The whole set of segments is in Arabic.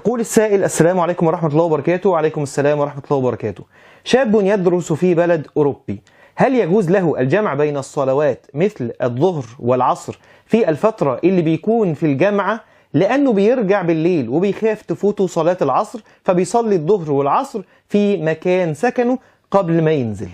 يقول السائل: السلام عليكم ورحمة الله وبركاته. وعليكم السلام ورحمة الله وبركاته. شاب يدرس في بلد أوروبي، هل يجوز له الجمع بين الصلوات مثل الظهر والعصر في الفترة اللي بيكون في الجامعة؟ لأنه بيرجع بالليل وبيخاف تفوته صلاة العصر، فبيصلي الظهر والعصر في مكان سكنه قبل ما ينزل.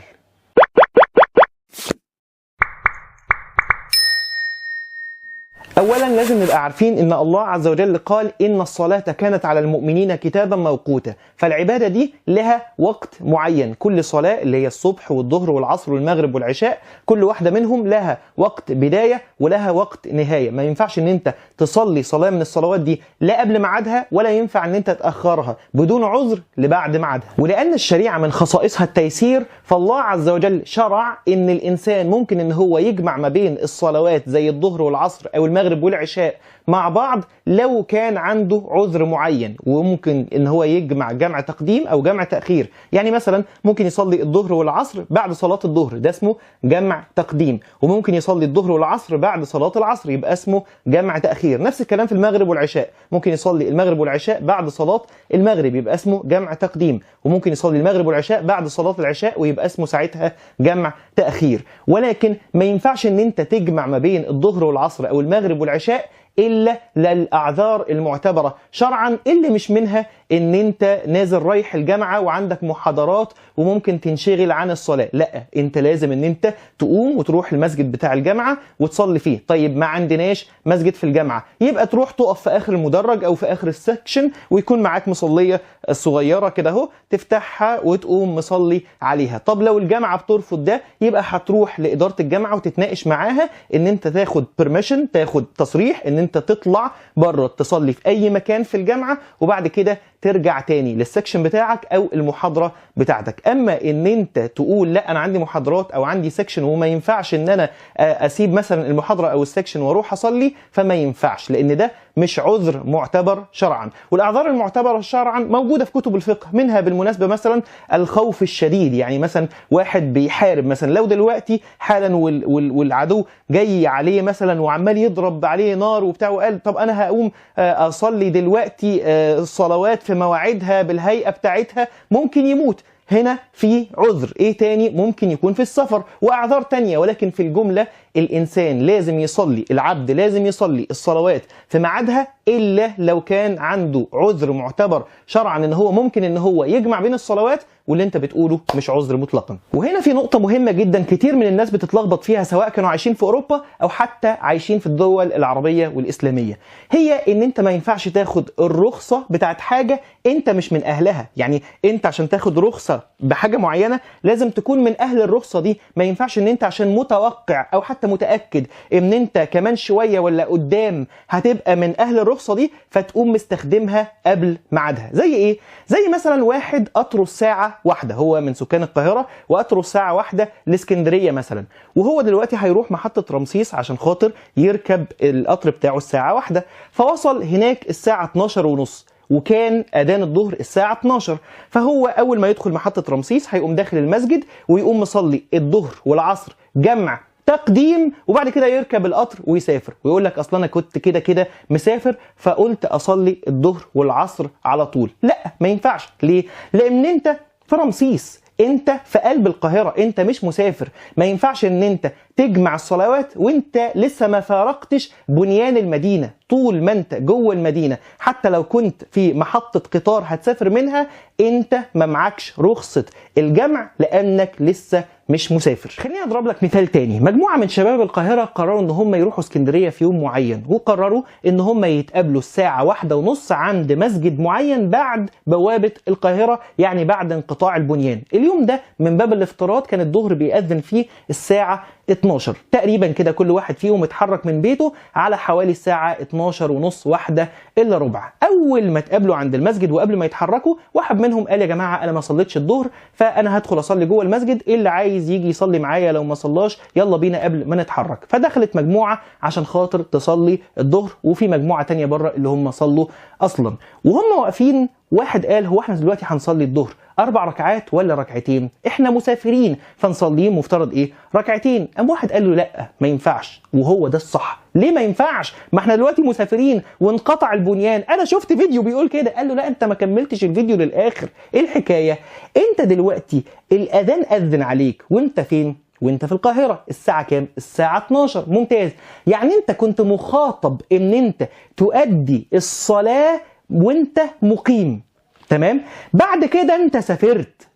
أولا لازم نبقى عارفين إن الله عز وجل قال إن الصلاة كانت على المؤمنين كتابا موقوتا، فالعبادة دي لها وقت معين. كل صلاة اللي هي الصبح والظهر والعصر والمغرب والعشاء كل واحدة منهم لها وقت بداية ولها وقت نهاية. ما ينفعش إن أنت تصلي صلاة من الصلوات دي لا قبل ميعادها ولا ينفع إن أنت تأخرها بدون عذر لبعد ميعادها. ولأن الشريعة من خصائصها التيسير، فالله عز وجل شرع إن الإنسان ممكن إن هو يجمع ما بين الصلوات زي الظهر والعصر أو المغرب والعشاء مع بعض لو كان عنده عذر معين، وممكن ان هو يجمع جمع تقديم او جمع تأخير. يعني مثلا ممكن يصلي الظهر والعصر بعد صلاة الظهر، ده اسمه جمع تقديم، وممكن يصلي الظهر والعصر بعد صلاة العصر يبقى اسمه جمع تأخير. نفس الكلام في المغرب والعشاء، ممكن يصلي المغرب والعشاء بعد صلاة المغرب يبقى اسمه جمع تقديم، وممكن يصلي المغرب والعشاء بعد صلاة العشاء ويبقى اسمه ساعتها جمع تأخير. ولكن ما ينفعش ان انت تجمع ما بين الظهر والعصر او المغرب والعشاء إلا للأعذار المعتبرة شرعا، اللي مش منها إن أنت نازل رايح الجامعة وعندك محاضرات وممكن تنشغل عن الصلاة. لا، أنت لازم إن أنت تقوم وتروح المسجد بتاع الجامعة وتصلي فيه. طيب ما عندناش مسجد في الجامعة، يبقى تروح تقف في آخر المدرج أو في آخر السكشن ويكون معاك مصلية صغيرة كده أهو، تفتحها وتقوم مصلي عليها. طب لو الجامعة بترفض ده، يبقى هتروح لإدارة الجامعة وتتناقش معاها إن أنت تاخد permission، تاخد تصريح إن أنت تطلع بره تصلي في أي مكان في الجامعة، وبعد كده ترجع تاني للسكشن بتاعك أو المحاضرة بتاعتك. أما إن أنت تقول لا أنا عندي محاضرات أو عندي سكشن وما ينفعش إن أنا أسيب مثلا المحاضرة أو السكشن وأروح أصلي، فما ينفعش، لأن ده مش عذر معتبر شرعا. والأعذار المعتبرة شرعا موجودة في كتب الفقه، منها بالمناسبة مثلا الخوف الشديد. يعني مثلا واحد بيحارب مثلا، لو دلوقتي حالا والعدو جاي عليه مثلا وعمال يضرب عليه نار وبتاع، وقال طب أنا هقوم أصلي دلوقتي الصلوات في مواعيدها بالهيئة بتاعتها، ممكن يموت. هنا في عذر ايه تاني؟ ممكن يكون في السفر واعذار تانية. ولكن في الجملة الانسان لازم يصلي، العبد لازم يصلي الصلوات في ميعادها، الا لو كان عنده عذر معتبر شرعا ان هو ممكن ان هو يجمع بين الصلوات، واللي انت بتقوله مش عذر مطلقا. وهنا في نقطة مهمة جدا كتير من الناس بتتلخبط فيها، سواء كانوا عايشين في اوروبا او حتى عايشين في الدول العربية والاسلامية، هي ان انت ما ينفعش تاخد الرخصة بتاعت حاجة انت مش من اهلها. يعني انت عشان تاخد رخصة بحاجة معينة لازم تكون من اهل الرخصة دي. ما ينفعش ان انت عشان متوقع او حتى متأكد ان انت كمان شوية ولا قدام هتبقى من اهل الرخصة دي فتقوم مستخدمها قبل ميعادها. زي ايه؟ زي مثلا واحد قطره الساعة واحدة، هو من سكان القاهرة وقطره الساعة واحدة لاسكندرية مثلا، وهو دلوقتي هيروح محطة رمسيس عشان خاطر يركب القطر بتاعه الساعة واحدة، فوصل هناك الساعة 12:30 وكان أذان الظهر الساعة 12. فهو أول ما يدخل محطة رمسيس هيقوم داخل المسجد ويقوم مصلي الظهر والعصر جمع تقديم، وبعد كده يركب القطر ويسافر، ويقول لك اصلا انا كنت كده كده مسافر فقلت اصلي الظهر والعصر على طول. لا، ما ينفعش. ليه؟ لان انت في رمسيس، انت في قلب القاهرة، انت مش مسافر. ما ينفعش ان انت تجمع الصلوات وانت لسه ما فارقتش بنيان المدينة. طول ما انت جوه المدينة، حتى لو كنت في محطة قطار هتسافر منها، انت ما معكش رخصة الجمع لانك لسه مش مسافر. خليني اضرب لك مثال تاني. مجموعة من شباب القاهرة قرروا ان هم يروحوا اسكندرية في يوم معين، وقرروا ان هم يتقابلوا الساعة 1:30 عند مسجد معين بعد بوابة القاهرة، يعني بعد انقطاع البنيان. اليوم ده من باب الافتراض كان الظهر بيأذن فيه الساعة 12 تقريبا كده. كل واحد فيهم اتحرك من بيته على حوالي الساعة 12:30 1:15. أول ما اتقابلوا عند المسجد وقبل ما يتحركوا، واحد منهم قال يا جماعة أنا ما صليتش الظهر، فأنا هدخل أصلي جوه المسجد، اللي عايز يجي يصلي معايا لو ما صلاش يلا بينا قبل ما نتحرك. فدخلت مجموعة عشان خاطر تصلي الظهر، وفي مجموعة تانية بره اللي هم صلوا أصلا. وهم واقفين واحد قال هو احنا دلوقتي هنصلي الظهر 4 ركعات ولا ركعتين؟ احنا مسافرين فنصليهم مفترض ايه؟ ركعتين. قام واحد قال له لا ما ينفعش، وهو ده الصح. ليه ما ينفعش؟ ما احنا دلوقتي مسافرين وانقطع البنيان. انا شفت فيديو بيقول كده. قال له لا انت ما كملتش الفيديو للاخر. ايه الحكايه؟ انت دلوقتي الاذان اذن عليك وانت فين؟ وانت في القاهره. الساعه كام؟ الساعه 12. ممتاز. يعني انت كنت مخاطب ان انت تؤدي الصلاه وانت مقيم، تمام؟ بعد كده انت سافرت،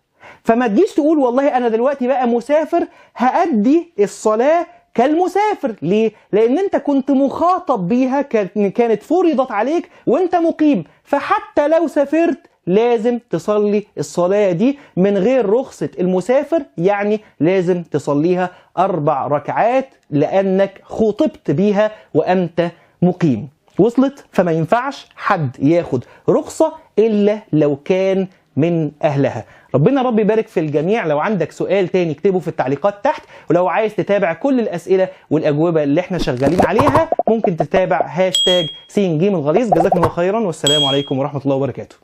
فما تجيش تقول والله انا دلوقتي بقى مسافر هأدي الصلاة كالمسافر. ليه؟ لان انت كنت مخاطب بيها، كانت فرضت عليك وانت مقيم، فحتى لو سافرت لازم تصلي الصلاة دي من غير رخصة المسافر، يعني لازم تصليها 4 ركعات لأنك خطبت بيها وأنت مقيم. وصلت؟ فما ينفعش حد ياخد رخصة إلا لو كان من أهلها. ربنا رب يبارك في الجميع. لو عندك سؤال تاني اكتبه في التعليقات تحت، ولو عايز تتابع كل الأسئلة والأجوبة اللي احنا شغالين عليها ممكن تتابع هاشتاج س ج الغليظ. جزاكم الله خيرا، والسلام عليكم ورحمة الله وبركاته.